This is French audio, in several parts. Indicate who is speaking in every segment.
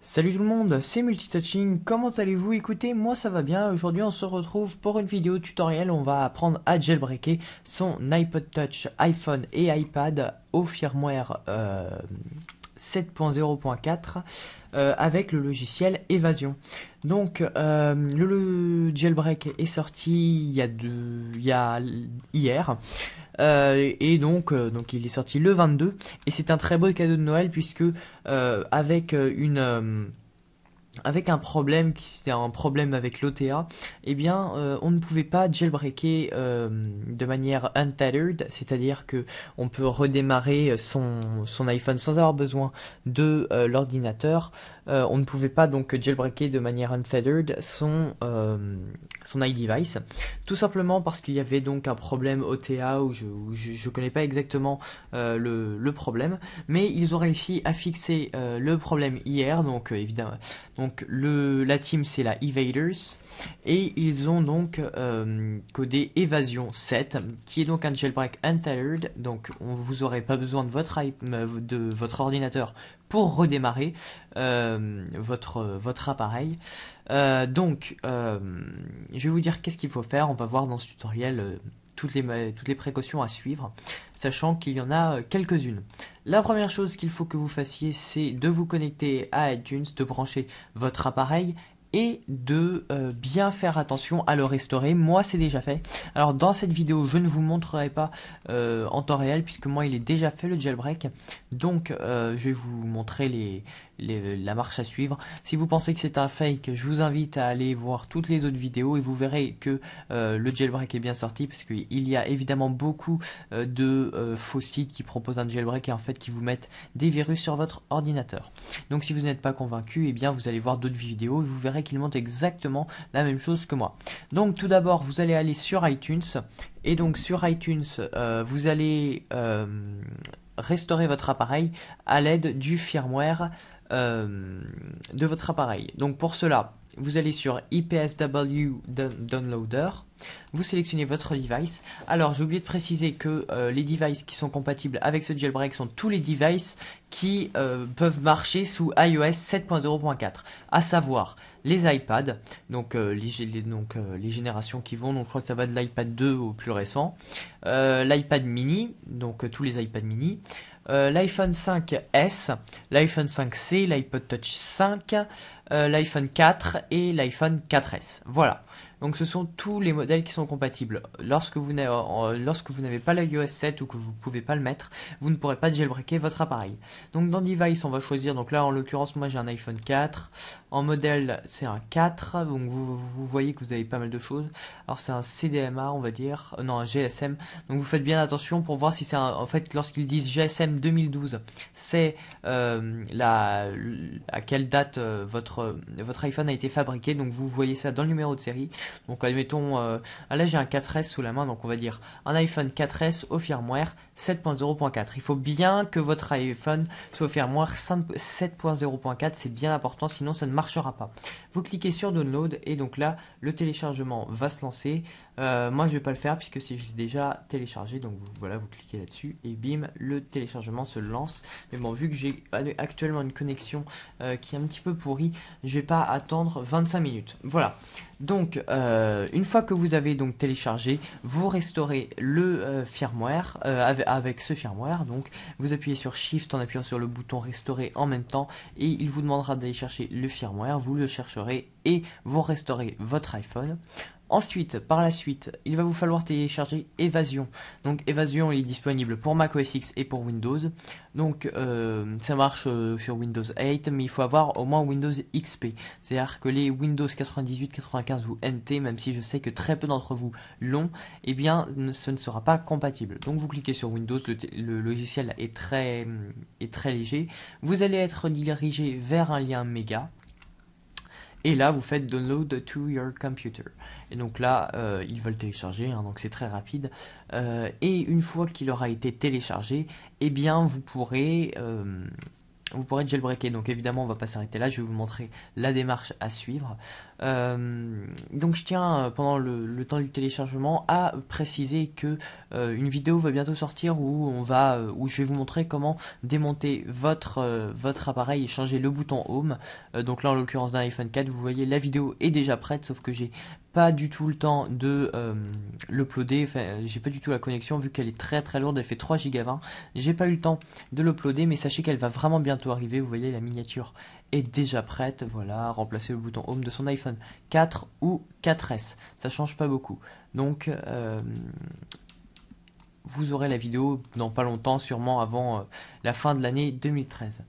Speaker 1: Salut tout le monde, c'est Multitouching, comment allez-vous? Écoutez, moi ça va bien, aujourd'hui on se retrouve pour une vidéo tutoriel, on va apprendre à jailbreaker son iPod Touch, iPhone et iPad au firmware 7.0.4 avec le logiciel Evasion. Donc le jailbreak est sorti hier. Donc il est sorti le 22 et c'est un très beau cadeau de Noël puisque avec un problème qui c'était un problème avec l'OTA, eh bien on ne pouvait pas jailbreaker de manière untethered, c'est-à-dire que on peut redémarrer son iPhone sans avoir besoin de l'ordinateur. On ne pouvait pas donc jailbreaker de manière untethered son iDevice, tout simplement parce qu'il y avait donc un problème OTA où je connais pas exactement le problème, mais ils ont réussi à fixer le problème hier, donc évidemment. Donc la team c'est la Evaders et ils ont donc codé Evasion 7 qui est donc un jailbreak untethered, donc vous aurez pas besoin de votre ordinateur pour redémarrer votre appareil. Je vais vous dire qu'est-ce qu'il faut faire, on va voir dans ce tutoriel toutes les précautions à suivre, sachant qu'il y en a quelques-unes. La première chose qu'il faut que vous fassiez, c'est de vous connecter à iTunes, de brancher votre appareil et de bien faire attention à le restaurer. Moi, c'est déjà fait. Alors, dans cette vidéo, je ne vous montrerai pas en temps réel, puisque moi, il est déjà fait le jailbreak. Donc, je vais vous montrer la marche à suivre. Si vous pensez que c'est un fake, je vous invite à aller voir toutes les autres vidéos et vous verrez que le jailbreak est bien sorti, parce qu'il y a évidemment beaucoup de faux sites qui proposent un jailbreak et en fait qui vous mettent des virus sur votre ordinateur. Donc si vous n'êtes pas convaincu, eh bien vous allez voir d'autres vidéos et vous verrez qu'ils montrent exactement la même chose que moi. Donc tout d'abord, vous allez aller sur iTunes et donc sur iTunes, vous allez restaurer votre appareil à l'aide du firmware de votre appareil. Donc pour cela, vous allez sur IPSW Downloader, vous sélectionnez votre device. Alors j'ai oublié de préciser que les devices qui sont compatibles avec ce jailbreak sont tous les devices qui peuvent marcher sous iOS 7.0.4, à savoir les iPads, donc les générations qui vont, donc je crois que ça va de l'iPad 2 au plus récent, l'iPad mini, donc tous les iPad mini, l'iPhone 5S, l'iPhone 5C, l'iPod Touch 5, l'iPhone 4 et l'iPhone 4S. Voilà. Donc ce sont tous les modèles qui sont compatibles. Lorsque vous n'avez pas l'iOS 7 ou que vous ne pouvez pas le mettre, vous ne pourrez pas jailbreaker votre appareil. Donc dans Device, on va choisir, donc là en l'occurrence moi j'ai un iPhone 4, en modèle c'est un 4, donc vous voyez que vous avez pas mal de choses. Alors c'est un CDMA on va dire, non un GSM, donc vous faites bien attention pour voir si c'est en fait lorsqu'ils disent GSM 2012, c'est à quelle date votre iPhone a été fabriqué, donc vous voyez ça dans le numéro de série. Donc admettons, là j'ai un 4S sous la main, donc on va dire un iPhone 4S au firmware 7.0.4. Il faut bien que votre iPhone soit au firmware 7.0.4, c'est bien important, sinon ça ne marchera pas. Vous cliquez sur Download et donc là le téléchargement va se lancer. Moi je vais pas le faire puisque c'est déjà téléchargé, donc voilà, vous cliquez là-dessus et bim, le téléchargement se lance. Mais bon, vu que j'ai actuellement une connexion qui est un petit peu pourrie, je vais pas attendre 25 minutes. Voilà. Donc une fois que vous avez donc téléchargé, vous restaurez le firmware avec ce firmware. Donc vous appuyez sur Shift en appuyant sur le bouton restaurer en même temps et il vous demandera d'aller chercher le firmware. Vous le chercherez et vous restaurez votre iPhone. Ensuite, par la suite, il va vous falloir télécharger Evasion. Donc Evasion, il est disponible pour Mac OS X et pour Windows. Donc ça marche sur Windows 8, mais il faut avoir au moins Windows XP. C'est-à-dire que les Windows 98, 95 ou NT, même si je sais que très peu d'entre vous l'ont, eh bien ce ne sera pas compatible. Donc vous cliquez sur Windows, le logiciel est très léger. Vous allez être dirigé vers un lien méga. Et là, vous faites Download to your computer. Et donc là, ils veulent télécharger, hein, donc c'est très rapide. Et une fois qu'il aura été téléchargé, eh bien, vous pourrez vous pourrez jailbreaker. Donc évidemment on va pas s'arrêter là, je vais vous montrer la démarche à suivre. Donc je tiens pendant le temps du téléchargement à préciser que une vidéo va bientôt sortir où où je vais vous montrer comment démonter votre appareil et changer le bouton Home. Donc là en l'occurrence d'un iPhone 4, vous voyez la vidéo est déjà prête, sauf que j'ai pas du tout le temps de l'uploader, enfin j'ai pas du tout la connexion vu qu'elle est très lourde, elle fait 3 Go 20. J'ai pas eu le temps de l'uploader, mais sachez qu'elle va vraiment bientôt arriver. Vous voyez la miniature est déjà prête, voilà, remplacer le bouton Home de son iPhone 4 ou 4S, ça change pas beaucoup. Donc vous aurez la vidéo dans pas longtemps, sûrement avant la fin de l'année 2013.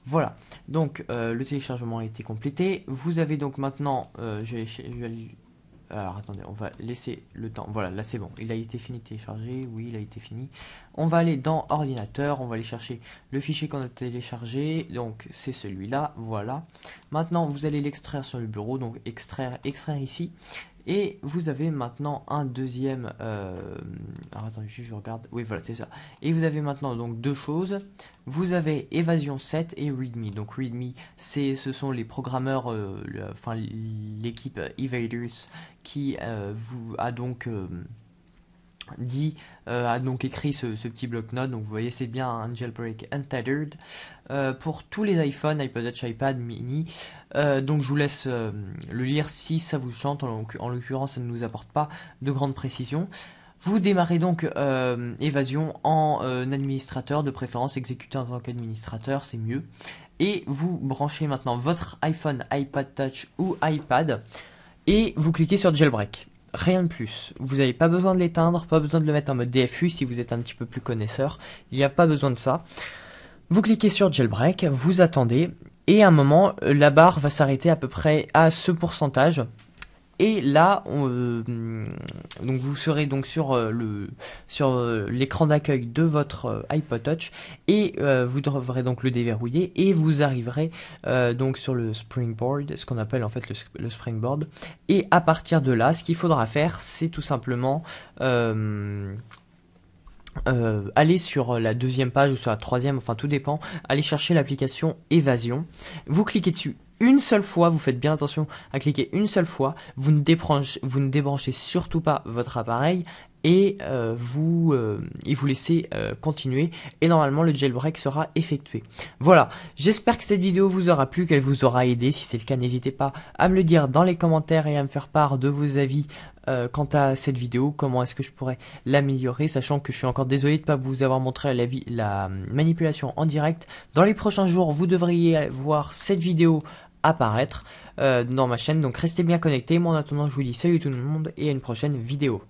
Speaker 1: Voilà, donc le téléchargement a été complété. Vous avez donc maintenant, alors attendez, on va laisser le temps. Voilà, là c'est bon, il a été fini de télécharger. Oui, il a été fini. On va aller dans ordinateur, on va aller chercher le fichier qu'on a téléchargé. Donc c'est celui-là, voilà. Maintenant vous allez l'extraire sur le bureau, donc extraire ici. Et vous avez maintenant un deuxième. Alors attendez, je regarde. Oui, voilà, c'est ça. Et vous avez maintenant donc deux choses. Vous avez Evasion 7 et README. Donc README, ce sont les programmeurs, enfin l'équipe Evaders qui vous a donc a donc écrit ce petit bloc-notes. Donc vous voyez, c'est bien un jailbreak untethered pour tous les iPhones, iPod Touch, iPad mini. Donc je vous laisse le lire si ça vous chante. En l'occurrence, ça ne nous apporte pas de grande précision. Vous démarrez donc Evasion en administrateur, de préférence exécuté en tant qu'administrateur, c'est mieux. Et vous branchez maintenant votre iPhone, iPod Touch ou iPad et vous cliquez sur Jailbreak. Rien de plus. Vous n'avez pas besoin de l'éteindre, pas besoin de le mettre en mode DFU si vous êtes un petit peu plus connaisseur. Il n'y a pas besoin de ça. Vous cliquez sur Jailbreak, vous attendez, et à un moment, la barre va s'arrêter à peu près à ce pourcentage. Et là, donc vous serez donc sur l'écran d'accueil de votre iPod Touch et vous devrez donc le déverrouiller et vous arriverez donc sur le Springboard, ce qu'on appelle en fait le Springboard. Et à partir de là, ce qu'il faudra faire, c'est tout simplement aller sur la deuxième page ou sur la troisième, enfin tout dépend, aller chercher l'application Evasion. Vous cliquez dessus une seule fois, vous faites bien attention à cliquer une seule fois, vous ne débranchez surtout pas votre appareil et vous laissez continuer et normalement le jailbreak sera effectué. Voilà, j'espère que cette vidéo vous aura plu, qu'elle vous aura aidé. Si c'est le cas, n'hésitez pas à me le dire dans les commentaires et à me faire part de vos avis quant à cette vidéo, comment est-ce que je pourrais l'améliorer, sachant que je suis encore désolé de ne pas vous avoir montré la manipulation en direct. Dans les prochains jours, vous devriez voir cette vidéo apparaître dans ma chaîne, donc restez bien connectés. Moi en attendant, je vous dis salut tout le monde et à une prochaine vidéo.